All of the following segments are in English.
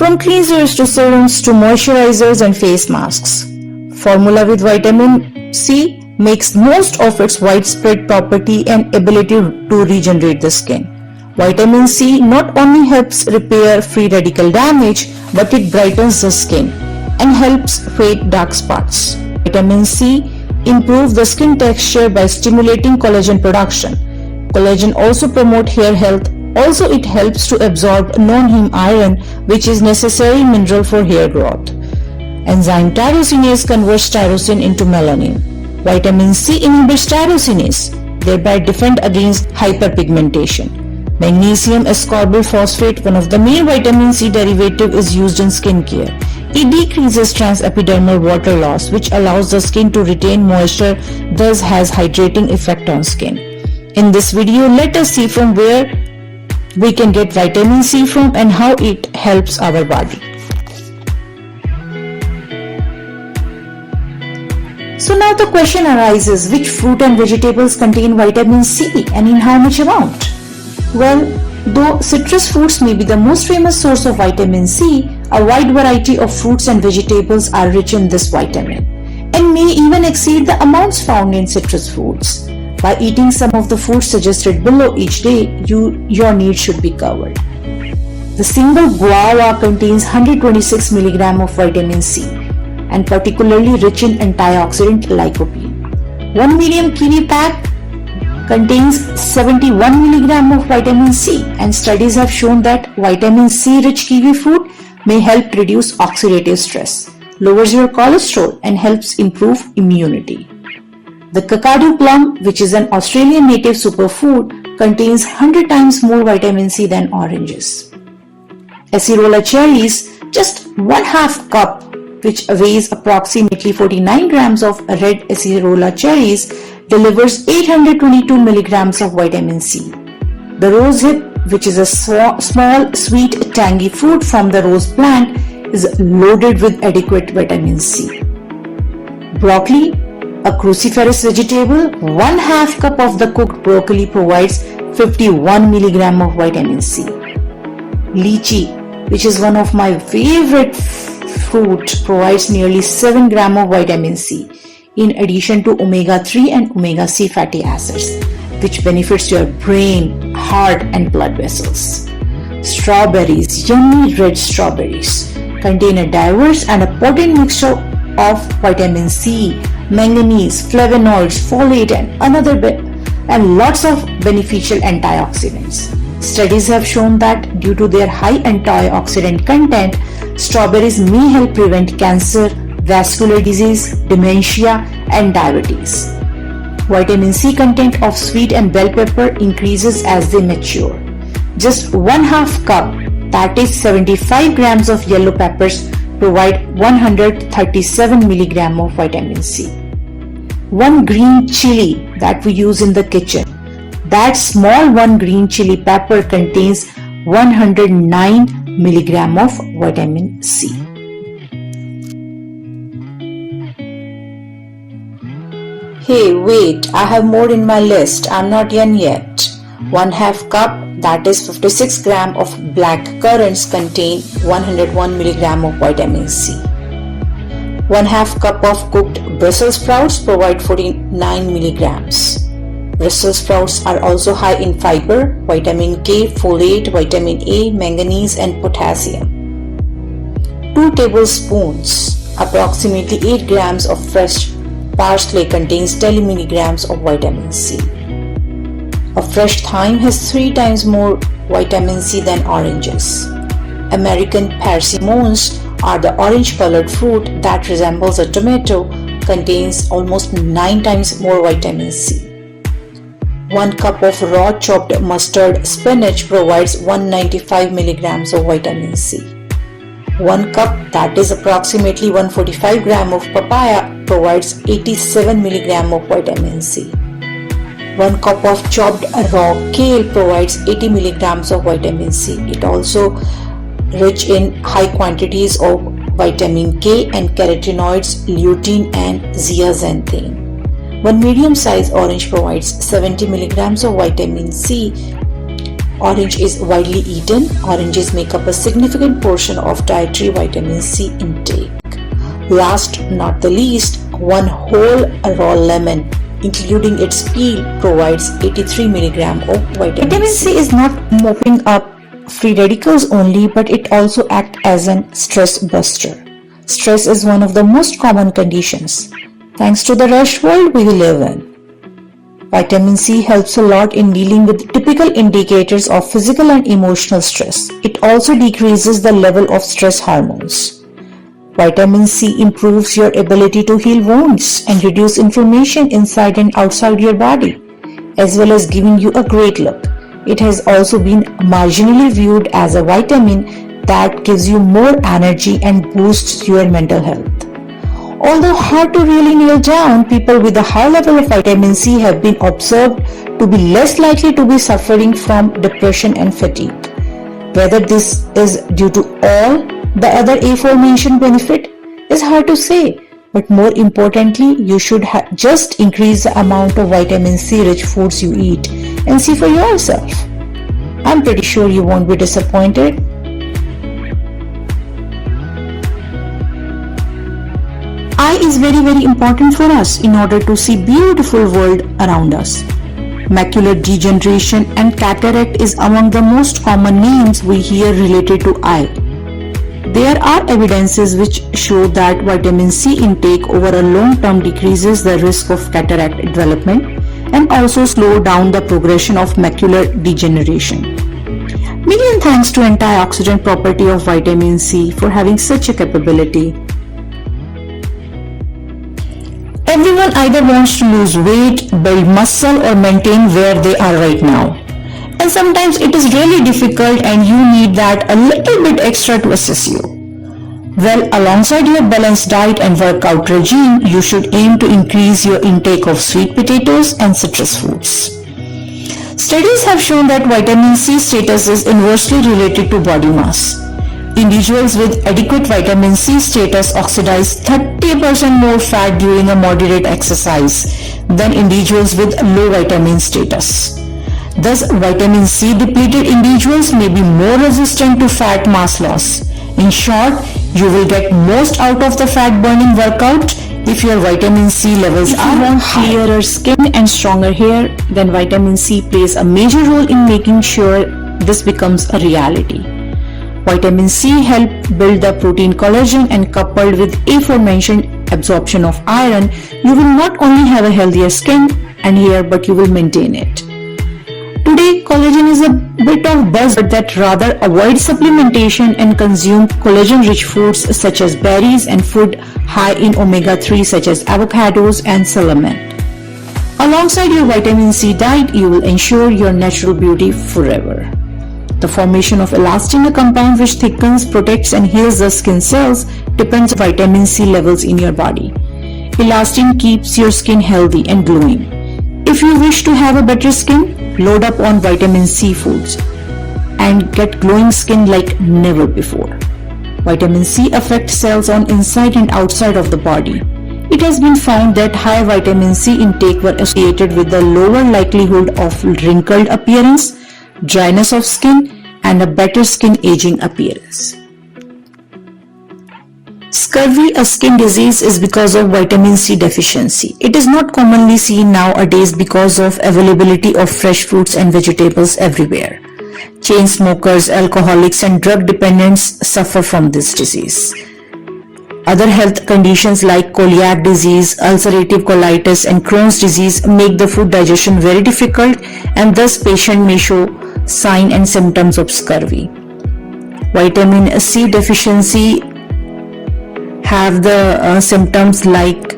From cleansers to serums to moisturizers and face masks, formula with vitamin C makes most of its widespread property and ability to regenerate the skin. Vitamin C not only helps repair free radical damage, but it brightens the skin and helps fade dark spots. Vitamin C improves the skin texture by stimulating collagen production. Collagen also promotes hair health. Also, it helps to absorb non-heme iron, which is necessary mineral for hair growth. Enzyme tyrosinase converts tyrosine into melanin. Vitamin C inhibits tyrosinase, thereby defend against hyperpigmentation. Magnesium ascorbyl phosphate, one of the main vitamin C derivative, is used in skincare. It decreases transepidermal water loss, which allows the skin to retain moisture, thus has hydrating effect on skin. In this video, let us see from where we can get vitamin C from and how it helps our body. So now the question arises, which fruit and vegetables contain vitamin C and in how much amount? Well, though citrus fruits may be the most famous source of vitamin C, a wide variety of fruits and vegetables are rich in this vitamin and may even exceed the amounts found in citrus fruits. By eating some of the foods suggested below each day, your needs should be covered. The single guava contains 126 mg of vitamin C and particularly rich in antioxidant lycopene. 1 medium kiwi pack contains 71 mg of vitamin C, and studies have shown that vitamin C rich kiwi fruit may help reduce oxidative stress, lowers your cholesterol and helps improve immunity. The Kakadu plum, which is an Australian native superfood, contains 100 times more vitamin C than oranges. Acerola cherries, just 1/2 cup, which weighs approximately 49 grams of red acerola cherries, delivers 822 mg of vitamin C. The rosehip, which is a small, sweet, tangy fruit from the rose plant, is loaded with adequate vitamin C. Broccoli, a cruciferous vegetable, 1/2 cup of the cooked broccoli provides 51 mg of vitamin C. Lychee, which is one of my favorite fruit, provides nearly 7 grams of vitamin C, in addition to omega-3 and omega-6 fatty acids, which benefits your brain, heart and blood vessels. Strawberries, yummy red strawberries, contain a diverse and a potent mixture of vitamin C, manganese, flavonoids, folate and lots of beneficial antioxidants. Studies have shown that due to their high antioxidant content, strawberries may help prevent cancer, vascular disease, dementia, and diabetes. Vitamin C content of sweet and bell pepper increases as they mature. Just 1/2 cup, that is 75 grams of yellow peppers, provide 137 mg of vitamin C. One green chili that we use in the kitchen, that small one green chili pepper contains 109 mg of vitamin C. Hey, wait, I have more in my list. I'm not done yet. 1/2 cup, that is 56 grams of black currants, contain 101 mg of vitamin C. 1/2 cup of cooked Brussels sprouts provide 49 mg. Brussels sprouts are also high in fiber, vitamin K, folate, vitamin A, manganese and potassium. 2 tablespoons, approximately 8 grams of fresh parsley contains 10 mg of vitamin C. A fresh thyme has 3 times more vitamin C than oranges. American persimmons are the orange-colored fruit that resembles a tomato, contains almost 9 times more vitamin C. 1 cup of raw chopped mustard spinach provides 195 mg of vitamin C. 1 cup, that is approximately 145 grams of papaya, provides 87 mg of vitamin C. 1 cup of chopped raw kale provides 80 mg of vitamin C. It also rich in high quantities of vitamin K and carotenoids, lutein and zeaxanthin. 1 medium-sized orange provides 70 mg of vitamin C Orange is widely eaten. Oranges make up a significant portion of dietary vitamin C intake. Last not the least, one whole raw lemon, including its peel, provides 83 mg of vitamin C. Is not mopping up free radicals only, but it also acts as a stress buster. Stress is one of the most common conditions, thanks to the rush world we live in. Vitamin C helps a lot in dealing with typical indicators of physical and emotional stress. It also decreases the level of stress hormones. Vitamin C improves your ability to heal wounds and reduce inflammation inside and outside your body, as well as giving you a great look. It has also been marginally viewed as a vitamin that gives you more energy and boosts your mental health. Although hard to really nail down, people with a high level of vitamin C have been observed to be less likely to be suffering from depression and fatigue. Whether this is due to all the other aforementioned benefit is hard to say, but more importantly, you should just increase the amount of vitamin C rich foods you eat and see for yourself. I'm pretty sure you won't be disappointed. Eye is very important for us in order to see beautiful world around us. Macular degeneration and cataract is among the most common names we hear related to eye. There are evidences which show that vitamin C intake over a long term decreases the risk of cataract development and also slow down the progression of macular degeneration. Million thanks to antioxidant property of vitamin C for having such a capability. Everyone either wants to lose weight, build muscle or maintain where they are right now. And sometimes it is really difficult and you need that a little bit extra to assist you. Well, alongside your balanced diet and workout regime, you should aim to increase your intake of sweet potatoes and citrus fruits. Studies have shown that vitamin C status is inversely related to body mass. Individuals with adequate vitamin C status oxidize 30% more fat during a moderate exercise than individuals with low vitamin status. Thus, vitamin C depleted individuals may be more resistant to fat mass loss. In short, you will get most out of the fat burning workout if your vitamin C levels are high. If you want clearer skin and stronger hair, then vitamin C plays a major role in making sure this becomes a reality. Vitamin C helps build the protein collagen, and coupled with aforementioned absorption of iron, you will not only have a healthier skin and hair, but you will maintain it. Today, collagen is a bit of buzzword that rather avoid supplementation and consume collagen-rich foods such as berries and food high in omega-3 such as avocados and salmon. Alongside your vitamin C diet, you will ensure your natural beauty forever. The formation of elastin, a compound which thickens, protects and heals the skin cells, depends on vitamin C levels in your body. Elastin keeps your skin healthy and glowing. If you wish to have a better skin, load up on vitamin C foods and get glowing skin like never before. Vitamin C affects cells on inside and outside of the body. It has been found that high vitamin C intake were associated with the lower likelihood of wrinkled appearance, dryness of skin, and a better skin aging appearance. Scurvy, a skin disease, is because of vitamin C deficiency. It is not commonly seen nowadays because of availability of fresh fruits and vegetables everywhere. Chain smokers, alcoholics, and drug dependents suffer from this disease. Other health conditions like celiac disease, ulcerative colitis, and Crohn's disease make the food digestion very difficult, and thus patient may show signs and symptoms of scurvy. Vitamin C deficiency have the symptoms like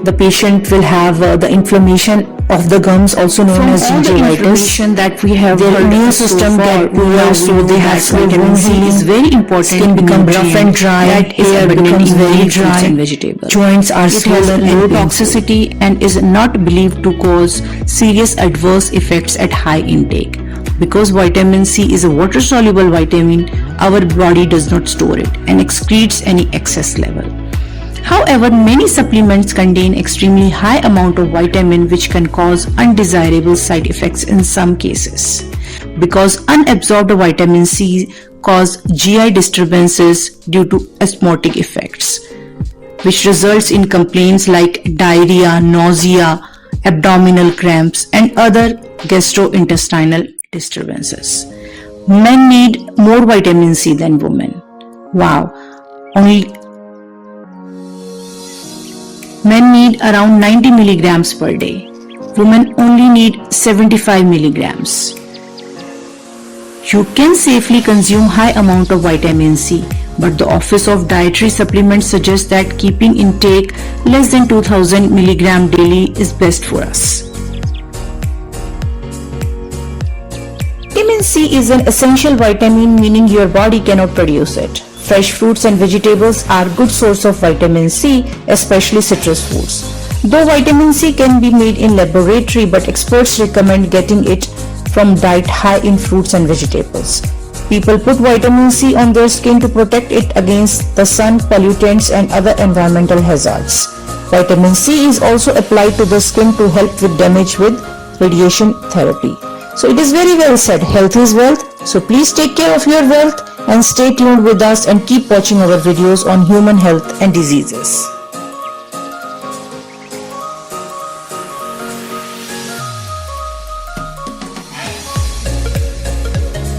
the patient will have the inflammation of the gums, also known as gingivitis. That we have their immune system get poor, so they have vitamin C is very important. Skin become rough and dry, hair becomes very dry, and vegetables. Joints are swollen and low toxicity and is not believed to cause serious adverse effects at high intake. Because vitamin C is a water-soluble vitamin, our body does not store it and excretes any excess level. However, many supplements contain extremely high amount of vitamin which can cause undesirable side effects in some cases. because unabsorbed vitamin C cause GI disturbances due to osmotic effects, which results in complaints like diarrhea, nausea, abdominal cramps, and other gastrointestinal disturbances. Men need more vitamin C than women. Wow, only men need around 90 milligrams per day. Women only need 75 milligrams. You can safely consume high amount of vitamin C, but the Office of Dietary Supplements suggests that keeping intake less than 2000 milligram daily is best for us. Vitamin C is an essential vitamin, meaning your body cannot produce it. Fresh fruits and vegetables are good source of vitamin C, especially citrus fruits. Though vitamin C can be made in laboratory, but experts recommend getting it from diet high in fruits and vegetables. People put vitamin C on their skin to protect it against the sun, pollutants, and other environmental hazards. Vitamin C is also applied to the skin to help with damage with radiation therapy. So it is very well said, health is wealth. So please take care of your wealth and stay tuned with us and keep watching our videos on human health and diseases.